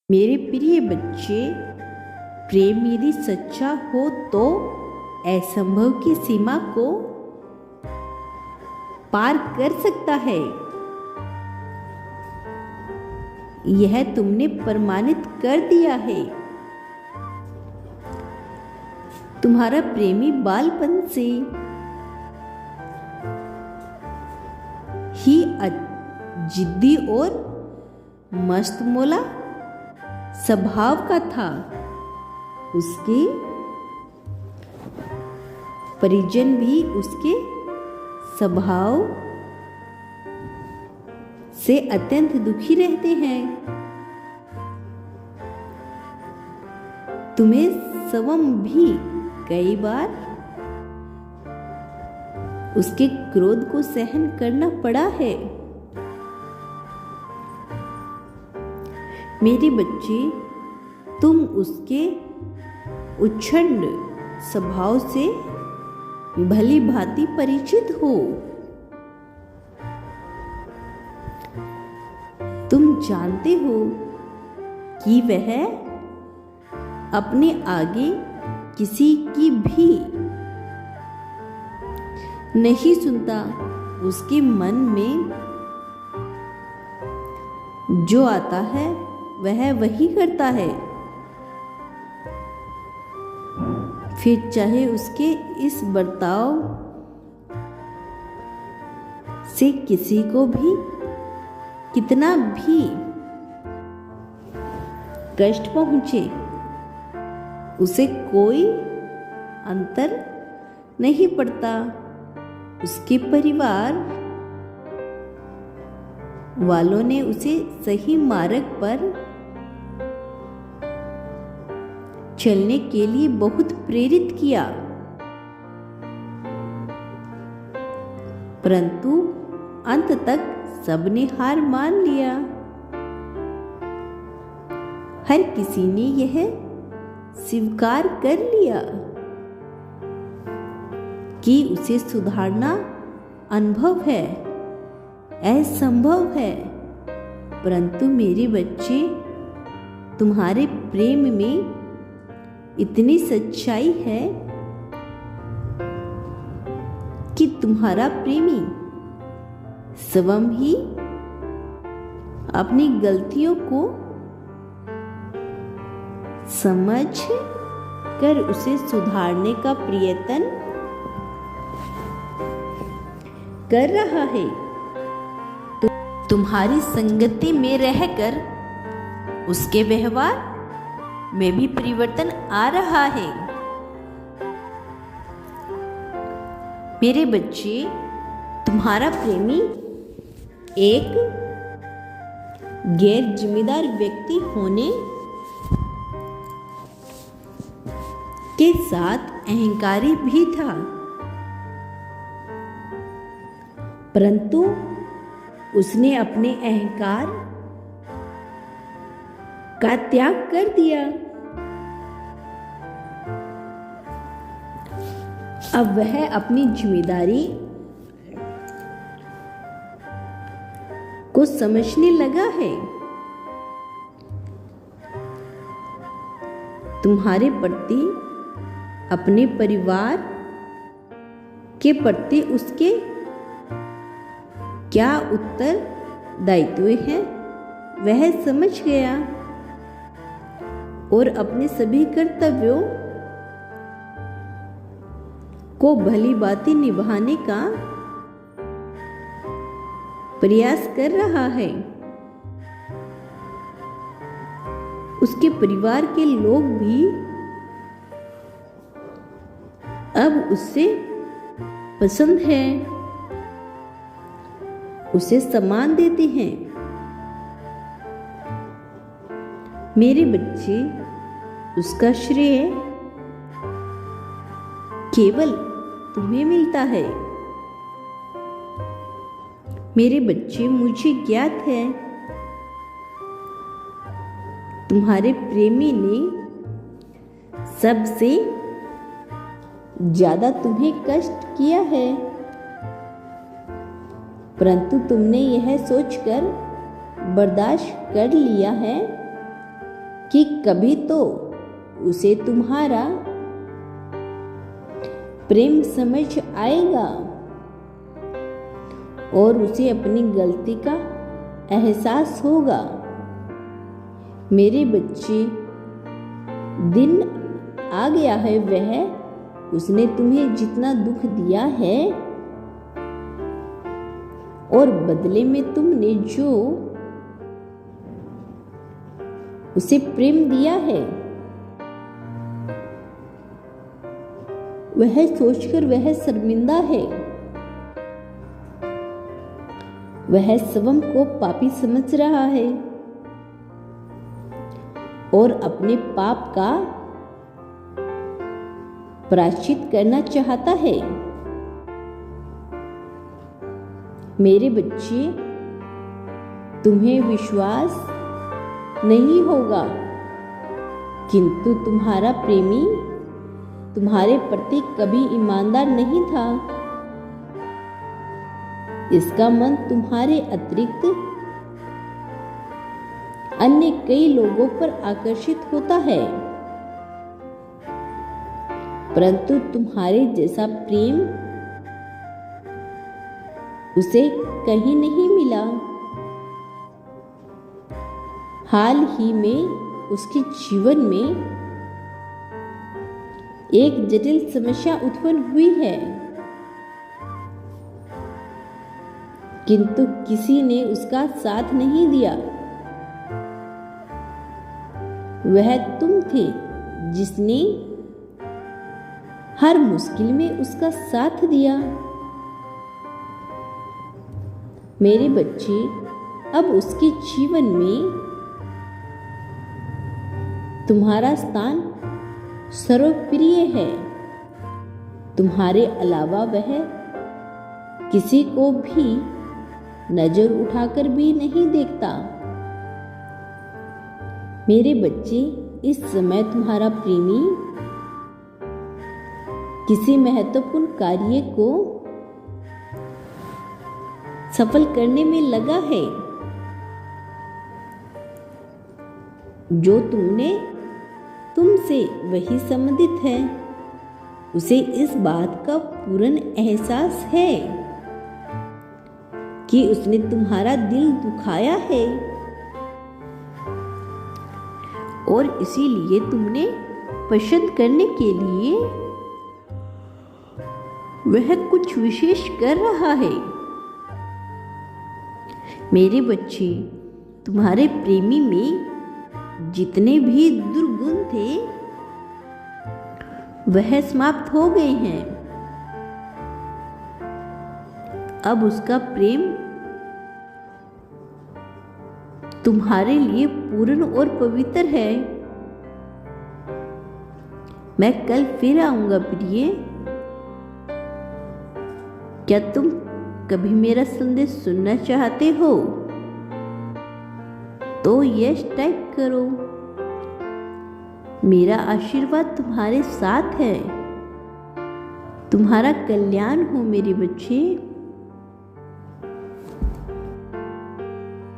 मेरे प्रिय बच्चे, प्रेम यदि सच्चा हो तो असंभव की सीमा को पार कर सकता है। यह तुमने प्रमाणित कर दिया है। तुम्हारा प्रेमी बालपन से ही जिद्दी और मस्तमौला स्वभाव का था। उसके परिजन भी उसके स्वभाव से अत्यंत दुखी रहते हैं। तुम्हें स्वयं भी कई बार उसके क्रोध को सहन करना पड़ा है। मेरे बच्चे, तुम उसके उच्छृंख स्वभाव से भली भांति परिचित हो। तुम जानते हो कि वह अपने आगे किसी की भी नहीं सुनता। उसके मन में जो आता है वह वही करता है, फिर चाहे उसके इस बर्ताव से किसी को भी कितना भी कष्ट पहुंचे, उसे कोई अंतर नहीं पड़ता। उसके परिवार वालों ने उसे सही मार्ग पर चलने के लिए बहुत प्रेरित किया, परंतु अंत तक सबने हार मान लिया। हर किसी ने यह स्वीकार कर लिया कि उसे सुधारना अनुभव है, असंभव है। परंतु मेरे बच्चे, तुम्हारे प्रेम में इतनी सच्चाई है कि तुम्हारा प्रेमी स्वयं ही अपनी गलतियों को समझ कर उसे सुधारने का प्रयत्न कर रहा है। तुम्हारी संगति में रहकर उसके व्यवहार में भी परिवर्तन आ रहा है। मेरे बच्चे, तुम्हारा प्रेमी एक गैर जिम्मेदार व्यक्ति होने के साथ अहंकारी भी था, परंतु उसने अपने अहंकार का त्याग कर दिया। अब वह अपनी जिम्मेदारी को समझने लगा है। तुम्हारे प्रति, अपने परिवार के प्रति उसके क्या उत्तरदायित्व हैं वह समझ गया और अपने सभी कर्तव्यों को भली भांति निभाने का प्रयास कर रहा है। उसके परिवार के लोग भी अब उससे पसंद है, उसे सम्मान देते हैं। मेरे बच्चे, उसका श्रेय केवल तुम्हें मिलता है। मेरे बच्चे, मुझे ज्ञात है तुम्हारे प्रेमी ने सबसे ज्यादा तुम्हें कष्ट किया है, परंतु तुमने यह सोचकर बर्दाश्त कर लिया है कि कभी तो उसे तुम्हारा प्रेम समझ आएगा और उसे अपनी गलती का एहसास होगा। मेरे बच्चे, दिन आ गया है, वह उसने तुम्हें जितना दुख दिया है और बदले में तुमने जो उसे प्रेम दिया है, वह सोचकर वह शर्मिंदा है। वह स्वयं को पापी समझ रहा है और अपने पाप का प्रायश्चित करना चाहता है। मेरे बच्चे, तुम्हें विश्वास नहीं होगा, किंतु तुम्हारा प्रेमी तुम्हारे प्रति कभी ईमानदार नहीं था। इसका मन तुम्हारे अतिरिक्त अन्य कई लोगों पर आकर्षित होता है, परंतु तुम्हारे जैसा प्रेम उसे कहीं नहीं मिला। हाल ही में उसके जीवन में एक जटिल समस्या उत्पन्न हुई है, किंतु किसी ने उसका साथ नहीं दिया। वह तुम थे जिसने हर मुश्किल में उसका साथ दिया। मेरे बच्चे, अब उसके जीवन में तुम्हारा स्थान सर्वप्रिय है। तुम्हारे अलावा वह किसी को भी नजर उठाकर भी नहीं देखता। मेरे बच्चे, इस समय तुम्हारा प्रेमी किसी महत्वपूर्ण कार्य को सफल करने में लगा है। जो तुमसे वही संबंधित है। उसे इस बात का पूर्ण एहसास है कि उसने तुम्हारा दिल दुखाया है और इसीलिए तुमने पसंद करने के लिए वह कुछ विशेष कर रहा है। मेरे बच्चे, तुम्हारे प्रेमी में जितने भी दुर्गुण थे वह समाप्त हो गए हैं। अब उसका प्रेम तुम्हारे लिए पूर्ण और पवित्र है। मैं कल फिर आऊंगा प्रिय। क्या तुम कभी मेरा संदेश सुनना चाहते हो तो यस टाइप करो। मेरा आशीर्वाद तुम्हारे साथ है। तुम्हारा कल्याण हो मेरे बच्चे।